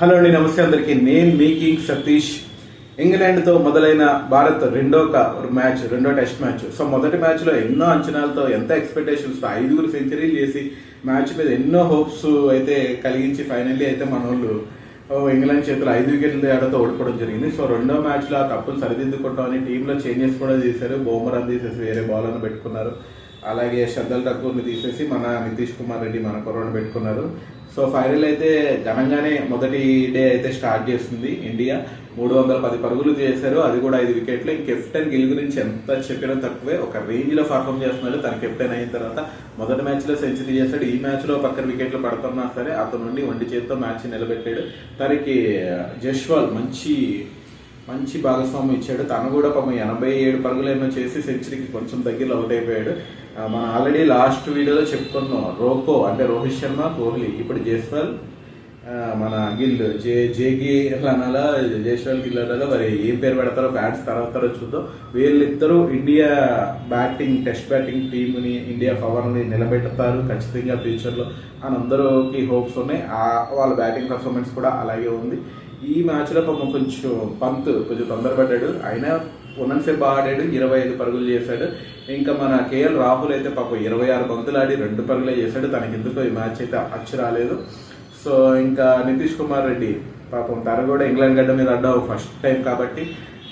Hello అండి, నమస్తే అందరికి. నేను మీ కింగ్ సతీష్. ఇంగ్లాండ్తో మొదలైన భారత్ రెండో టెస్ట్ మ్యాచ్. సో మొదటి మ్యాచ్లో ఎన్నో అంచనాలతో, ఎంత ఎక్స్పెక్టేషన్స్తో 5 సెంచరీలు చేసి మ్యాచ్ మీద ఎన్నో హోప్స్ అయితే కలిగించి ఫైనల్లీ అయితే మన వాళ్ళు ఇంగ్లాండ్ చేతులు 5 వికెట్ల తేడాతో ఓడిపోవడం జరిగింది. సో రెండో మ్యాచ్లో ఆ తప్పులు సరిదిద్దుకుంటామని టీంలో చేంజెస్ కూడా చేశారు. బౌమరాన్ తీసేసి వేరే బౌలర్ను పెట్టుకున్నారు. అలాగే షర్దల్ ఠాకూర్ని తీసేసి మన నితీష్ కుమార్ రెడ్డి మన కుర్రను పెట్టుకున్నారు. సో ఫైనల్ అయితే ఘనంగానే మొదటి డే అయితే స్టార్ట్ చేస్తుంది ఇండియా. 310 పరుగులు చేశారు, అది కూడా 5 వికెట్లు. కెప్టెన్ గిల్ గురించి ఎంత చెప్పినా తక్కువే. ఒక రేంజ్ లో పర్ఫామ్ చేస్తున్నాడు. తన కెప్టెన్ అయిన తర్వాత మొదటి మ్యాచ్ లో సెంచరీ చేశాడు. ఈ మ్యాచ్ లో పక్కన వికెట్లు పడుతున్నా సరే అతను నుండి ఒంటి చేతితో మ్యాచ్ నిలబెట్టాడు. తనకి జస్వాల్ మంచి భాగస్వామ్యం ఇచ్చాడు. తను కూడా 87 పరుగులు ఏమో చేసి సెంచరీకి కొంచెం దగ్గరలో అవుట్ అయిపోయాడు. మనం ఆల్రెడీ లాస్ట్ వీడియోలో చెప్పుకున్నాం. రోకో అంటే రోహిత్ శర్మ, కోహ్లీ, ఇప్పుడు జైస్వాల్, మన గిల్, జేగి అనాలా, జైస్వాల్, గిల్ అనాలా, మరి ఏం పేరు పెడతారో ఫ్యాన్స్ తర్వాత చూద్దాం. వీళ్ళిద్దరూ ఇండియా టెస్ట్ బ్యాటింగ్ టీంని, ఇండియా పవర్ని నిలబెడతారు ఖచ్చితంగా ఫ్యూచర్లో అని అందరికి హోప్స్ ఉన్నాయి. వాళ్ళ బ్యాటింగ్ పర్ఫార్మెన్స్ కూడా అలాగే ఉంది. ఈ మ్యాచ్లో కొంచెం పంత్ కొంచెం తొందరపడ్డాడు. అయినా ఉన్నంతసేపు బాగా ఆడాడు, 25 పరుగులు చేశాడు. ఇంకా మన కేఎల్ రాహుల్ అయితే 26 బంతులు ఆడి 2 పరుగులే చేశాడు. తనకి ఎందుకో ఈ మ్యాచ్ అయితే అచ్చు రాలేదు. సో ఇంకా నితీష్ కుమార్ రెడ్డి తను కూడా ఇంగ్లాండ్ గడ్డ మీద ఆడ్డా ఫస్ట్ టైం కాబట్టి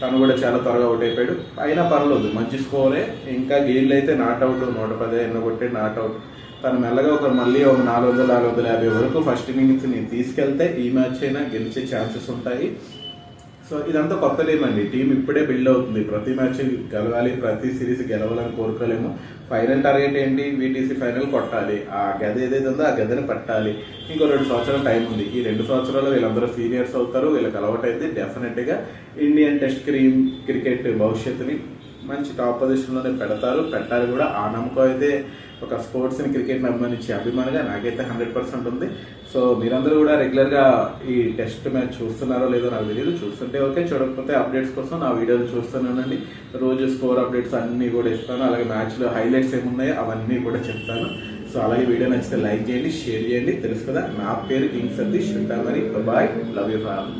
తను కూడా చాలా త్వరగా అవుట్ అయిపోయాడు. అయినా పర్లేదు, మంచి స్కోరే. ఇంకా గేల్ అయితే నాట్అవుట్ 110 ఎన్నో కొట్టే నాట్అవుట్. తను మెల్లగా మళ్ళీ 400-450 వరకు ఫస్ట్ ఇన్నింగ్స్ని తీసుకెళ్తే ఈ మ్యాచ్ అయినా గెలిచే ఛాన్సెస్ ఉంటాయి. సో ఇదంతా కొత్తలేమండి. టీం ఇప్పుడే బిల్డ్ అవుతుంది. ప్రతి మ్యాచ్ గెలవాలి, ప్రతి సిరీస్ గెలవాలని కోరుకోలేము. ఫైనల్ టార్గెట్ ఏంటి? వీటీసీ ఫైనల్ కొట్టాలి. ఆ గద ఏదైతే ఉందో ఆ గదని పట్టాలి. ఇంకో 2 సంవత్సరాల టైం ఉంది. ఈ 2 సంవత్సరాలు వీళ్ళందరూ సీనియర్స్ అవుతారు. వీళ్ళకి అలవాటు అయితే డెఫినెట్గా ఇండియన్ టెస్ట్ క్రికెట్ భవిష్యత్తుని మంచి టాప్ పొజిషన్లోనే పెట్టాలి కూడా. ఆ నమ్మకం అయితే ఒక స్పోర్ట్స్ని, క్రికెట్ని అభిమానించే అభిమానిగా నాకైతే 100% ఉంది. సో మీరందరూ కూడా రెగ్యులర్గా ఈ టెస్ట్ మ్యాచ్ చూస్తున్నారో లేదో నాకు తెలియదు. చూస్తుంటే ఓకే, చూడకపోతే అప్డేట్స్ కోసం నా వీడియోలు చూస్తున్నానండి. రోజు స్కోర్ అప్డేట్స్ అన్నీ కూడా ఇస్తాను. అలాగే మ్యాచ్లో హైలైట్స్ ఏమున్నాయో అవన్నీ కూడా చెప్తాను. సో అలాగే వీడియో నచ్చితే లైక్ చేయండి, షేర్ చేయండి. తెలుసు కదా, నా పేరు కింగ్ సతీష్. ఉంటాను మరి. Bye, love you for all.